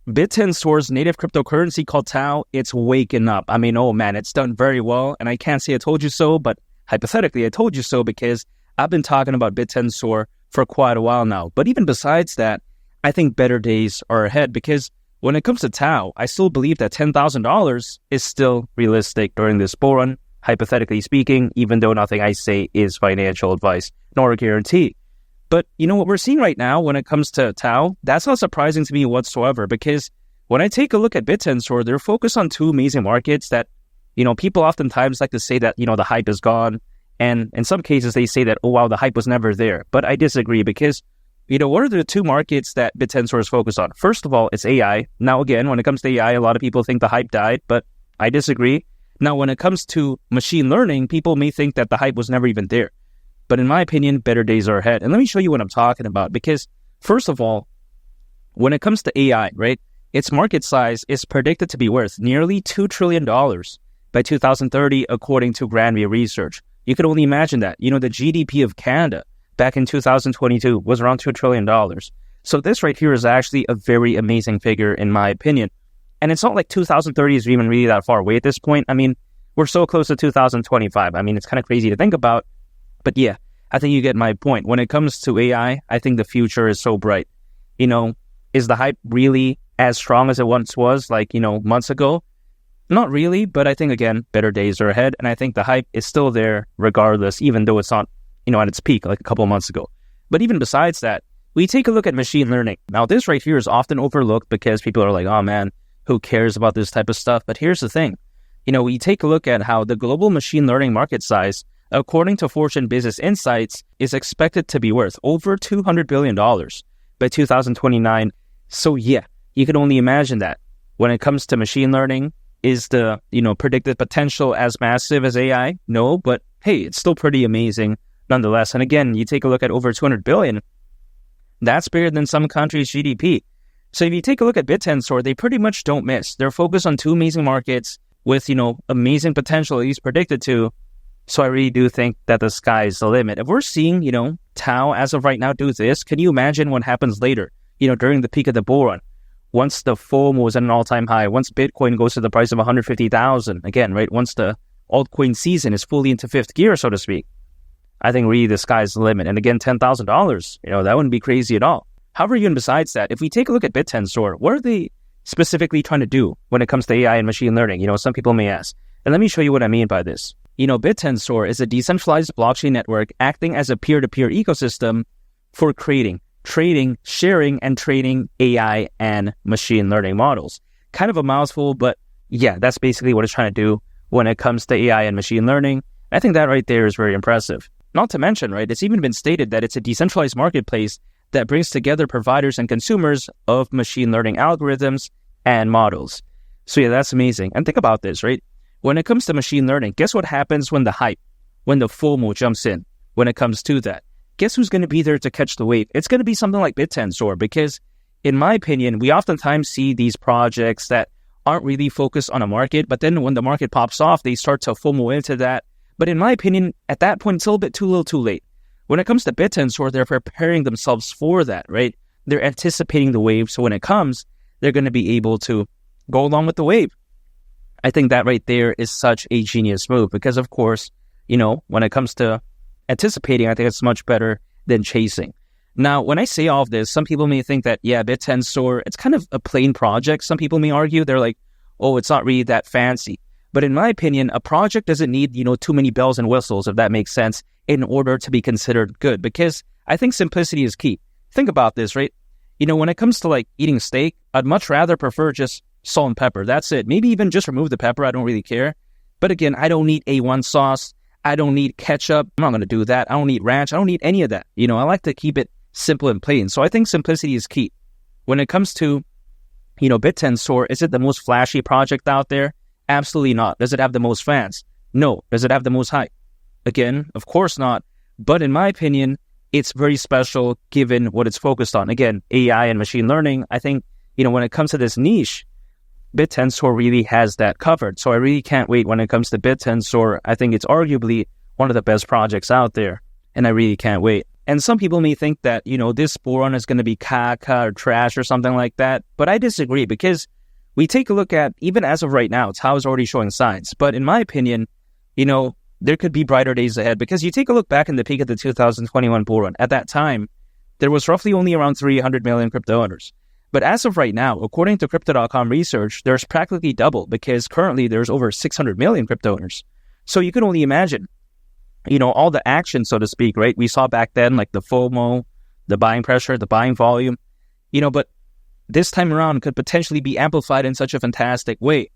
Bittensor's native cryptocurrency called TAO, it's waking up. I mean, oh man, it's done very well. And I can't say I told you so, but hypothetically, I told you so because I've been talking about Bittensor for quite a while now. But even besides that, I think better days are ahead because when it comes to TAO, I still believe that $10,000 is still realistic during this bull run, hypothetically speaking, even though nothing I say is financial advice nor a guarantee. But you know what we're seeing right now when it comes to TAO, that's not surprising to me whatsoever because when I take a look at Bittensor, they're focused on two amazing markets that, people oftentimes like to say that, the hype is gone. And in some cases, they say that, oh, wow, the hype was never there. But I disagree because, what are the two markets that Bittensor is focused on? First of all, it's AI. Now, again, when it comes to AI, a lot of people think the hype died, but I disagree. Now, when it comes to machine learning, people may think that the hype was never even there. But in my opinion, better days are ahead. And let me show you what I'm talking about. Because first of all, when it comes to AI, right, its market size is predicted to be worth nearly $2 trillion by 2030, according to Granville Research. You can only imagine that. The GDP of Canada back in 2022 was around $2 trillion. So this right here is actually a very amazing figure, in my opinion. And it's not like 2030 is even really that far away at this point. I mean, we're so close to 2025. I mean, it's kind of crazy to think about. But yeah, I think you get my point. When it comes to AI, I think the future is so bright. Is the hype really as strong as it once was, months ago? Not really, but I think, again, better days are ahead. And I think the hype is still there regardless, even though it's not, at its peak like a couple of months ago. But even besides that, we take a look at machine learning. Now, this right here is often overlooked because people are like, oh man, who cares about this type of stuff? But here's the thing. We take a look at how the global machine learning market size, according to Fortune Business Insights, is expected to be worth over $200 billion by 2029. So yeah, you can only imagine that. When it comes to machine learning, is the, predicted potential as massive as AI? No, but hey, it's still pretty amazing nonetheless. And again, you take a look at over 200 billion, that's bigger than some countries' GDP. So if you take a look at Bittensor, they pretty much don't miss. They're focused on two amazing markets with, amazing potential, at least predicted to. So I really do think that the sky is the limit. If we're seeing, TAO as of right now do this, can you imagine what happens later, during the peak of the bull run? Once the FOMO is at an all-time high, once Bitcoin goes to the price of 150,000, again, right? Once the altcoin season is fully into fifth gear, so to speak, I think really the sky's the limit. And again, $10,000, that wouldn't be crazy at all. However, even besides that, if we take a look at Bittensor, what are they specifically trying to do when it comes to AI and machine learning? Some people may ask. And let me show you what I mean by this. Bittensor is a decentralized blockchain network acting as a peer-to-peer ecosystem for creating, trading, sharing, and trading AI and machine learning models. Kind of a mouthful, but yeah, that's basically what it's trying to do when it comes to AI and machine learning. I think that right there is very impressive. Not to mention, right, it's even been stated that it's a decentralized marketplace that brings together providers and consumers of machine learning algorithms and models. So yeah, that's amazing. And think about this, right? When it comes to machine learning, guess what happens when the hype, when the FOMO jumps in, when it comes to that? Guess who's going to be there to catch the wave? It's going to be something like Bittensor because, in my opinion, we oftentimes see these projects that aren't really focused on a market, but then when the market pops off, they start to FOMO into that. But in my opinion, at that point, it's a little bit too little too late. When it comes to Bittensor, they're preparing themselves for that, right? They're anticipating the wave, so when it comes, they're going to be able to go along with the wave. I think that right there is such a genius move because, of course, when it comes to anticipating, I think it's much better than chasing. Now, when I say all of this, some people may think that, yeah, Bittensor, it's kind of a plain project. Some people may argue, they're like, oh, it's not really that fancy. But in my opinion, a project doesn't need, too many bells and whistles, if that makes sense, in order to be considered good. Because I think simplicity is key. Think about this, right? When it comes to like eating steak, I'd much rather prefer just salt and pepper. That's it. Maybe even just remove the pepper. I don't really care. But again, I don't need A1 sauce. I don't need ketchup. I'm not going to do that. I don't need ranch. I don't need any of that. I like to keep it simple and plain. So I think simplicity is key. When it comes to, Bittensor, is it the most flashy project out there? Absolutely not. Does it have the most fans? No. Does it have the most hype? Again, of course not. But in my opinion, it's very special given what it's focused on. Again, AI and machine learning. I think, when it comes to this niche, Bittensor really has that covered. So I really can't wait when it comes to Bittensor. I think it's arguably one of the best projects out there. And I really can't wait. And some people may think that, this bull run is going to be caca or trash or something like that. But I disagree, because we take a look at, even as of right now, TAO is already showing signs. But in my opinion, there could be brighter days ahead, because you take a look back in the peak of the 2021 bull run. At that time, there was roughly only around 300 million crypto owners. But as of right now, according to Crypto.com research, there's practically double, because currently there's over 600 million crypto owners. So you can only imagine, all the action, so to speak, right? We saw back then, like the FOMO, the buying pressure, the buying volume, but this time around could potentially be amplified in such a fantastic way.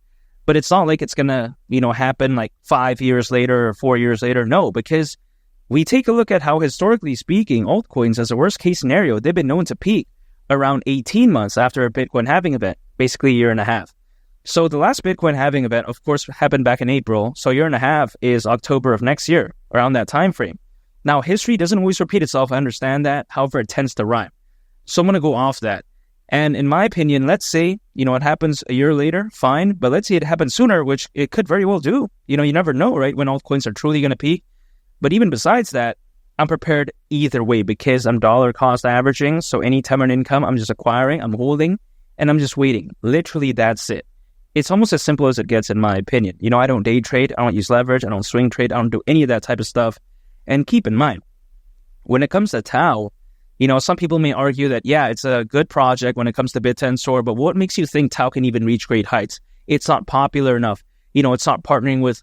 But it's not like it's going to, happen like 5 years later or 4 years later. No, because we take a look at how, historically speaking, altcoins, as a worst case scenario, they've been known to peak around 18 months after a Bitcoin halving event, basically a year and a half. So the last Bitcoin halving event, of course, happened back in April. So a year and a half is October of next year, around that time frame. Now, history doesn't always repeat itself. I understand that. However, it tends to rhyme. So I'm going to go off that. And in my opinion, let's say, it happens a year later, fine. But let's say it happens sooner, which it could very well do. You never know, right, when altcoins are truly going to peak. But even besides that, I'm prepared either way, because I'm dollar cost averaging. So any time and income, I'm just acquiring, I'm holding, and I'm just waiting. Literally, that's it. It's almost as simple as it gets, in my opinion. I don't day trade, I don't use leverage, I don't swing trade, I don't do any of that type of stuff. And keep in mind, when it comes to TAO, some people may argue that, yeah, it's a good project when it comes to Bittensor, but what makes you think TAO can even reach great heights? It's not popular enough. It's not partnering with,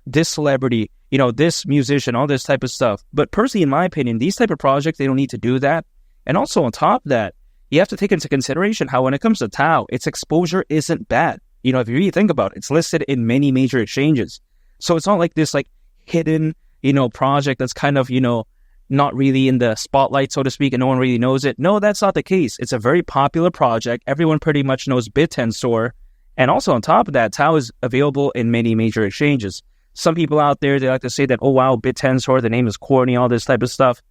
this celebrity, this musician, all this type of stuff. But personally, in my opinion, these type of projects, they don't need to do that. And also on top of that, you have to take into consideration how when it comes to TAO, its exposure isn't bad. If you really think about it, it's listed in many major exchanges. So it's not like this hidden, project that's kind of, not really in the spotlight, so to speak, and no one really knows it. No, that's not the case. It's a very popular project. Everyone pretty much knows Bittensor. And also on top of that, TAO is available in many major exchanges. Some people out there, they like to say that, oh wow, Bittensor, the name is corny, all this type of stuff.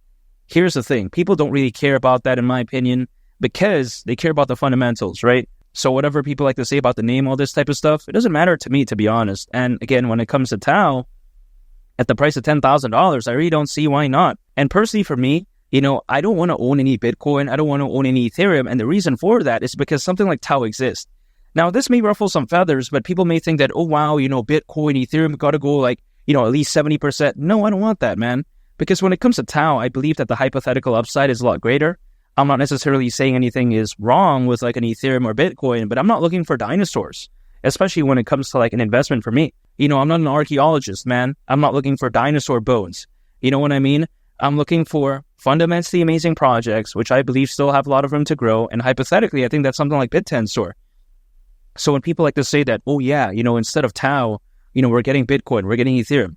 Here's the thing. People don't really care about that, in my opinion, because they care about the fundamentals, right? So whatever people like to say about the name, all this type of stuff, it doesn't matter to me, to be honest. And again, when it comes to TAO, at the price of $10,000, I really don't see why not. And personally for me, I don't want to own any Bitcoin. I don't want to own any Ethereum. And the reason for that is because something like TAO exists. Now, this may ruffle some feathers, but people may think that, oh, wow, Bitcoin, Ethereum got to go at least 70%. No, I don't want that, man. Because when it comes to TAO, I believe that the hypothetical upside is a lot greater. I'm not necessarily saying anything is wrong with an Ethereum or Bitcoin, but I'm not looking for dinosaurs, especially when it comes to an investment for me. I'm not an archaeologist, man. I'm not looking for dinosaur bones. You know what I mean? I'm looking for fundamentally amazing projects, which I believe still have a lot of room to grow. And hypothetically, I think that's something like Bittensor. So when people like to say that, oh yeah, instead of TAO, we're getting Bitcoin, we're getting Ethereum.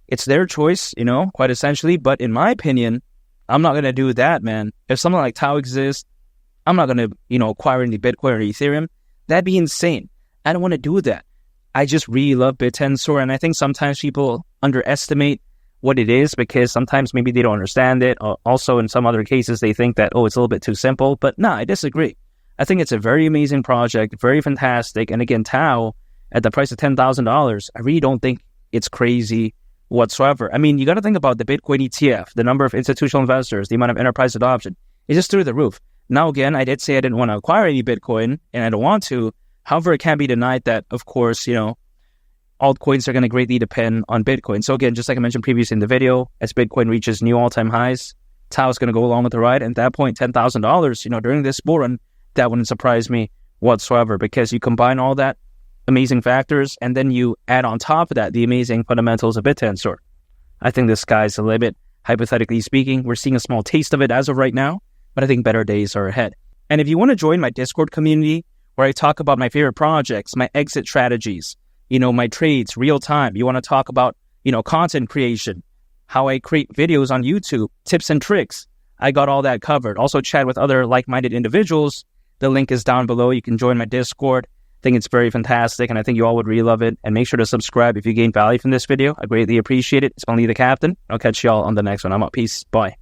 It's their choice, quite essentially. But in my opinion, I'm not going to do that, man. If something like TAO exists, I'm not going to, acquire any Bitcoin or Ethereum. That'd be insane. I don't want to do that. I just really love Bittensor, and I think sometimes people underestimate what it is because sometimes maybe they don't understand it. Also, in some other cases, they think that, oh, it's a little bit too simple. But no, I disagree. I think it's a very amazing project, very fantastic. And again, TAO, at the price of $10,000, I really don't think it's crazy whatsoever. I mean, you got to think about the Bitcoin ETF, the number of institutional investors, the amount of enterprise adoption. It's just through the roof. Now, again, I did say I didn't want to acquire any Bitcoin, and I don't want to. However, it can't be denied that, of course, altcoins are going to greatly depend on Bitcoin. So again, just like I mentioned previously in the video, as Bitcoin reaches new all-time highs, TAO is going to go along with the ride. And at that point, $10,000, during this bull run, that wouldn't surprise me whatsoever, because you combine all that amazing factors and then you add on top of that the amazing fundamentals of Bittensor. I think the sky's the limit. Hypothetically speaking, we're seeing a small taste of it as of right now, but I think better days are ahead. And if you want to join my Discord community, where I talk about my favorite projects, my exit strategies, my trades, real time. You want to talk about, content creation, how I create videos on YouTube, tips and tricks. I got all that covered. Also chat with other like-minded individuals. The link is down below. You can join my Discord. I think it's very fantastic, and I think you all would really love it. And make sure to subscribe if you gain value from this video. I greatly appreciate it. It's been Lee the Captain. I'll catch y'all on the next one. I'm out. Peace. Bye.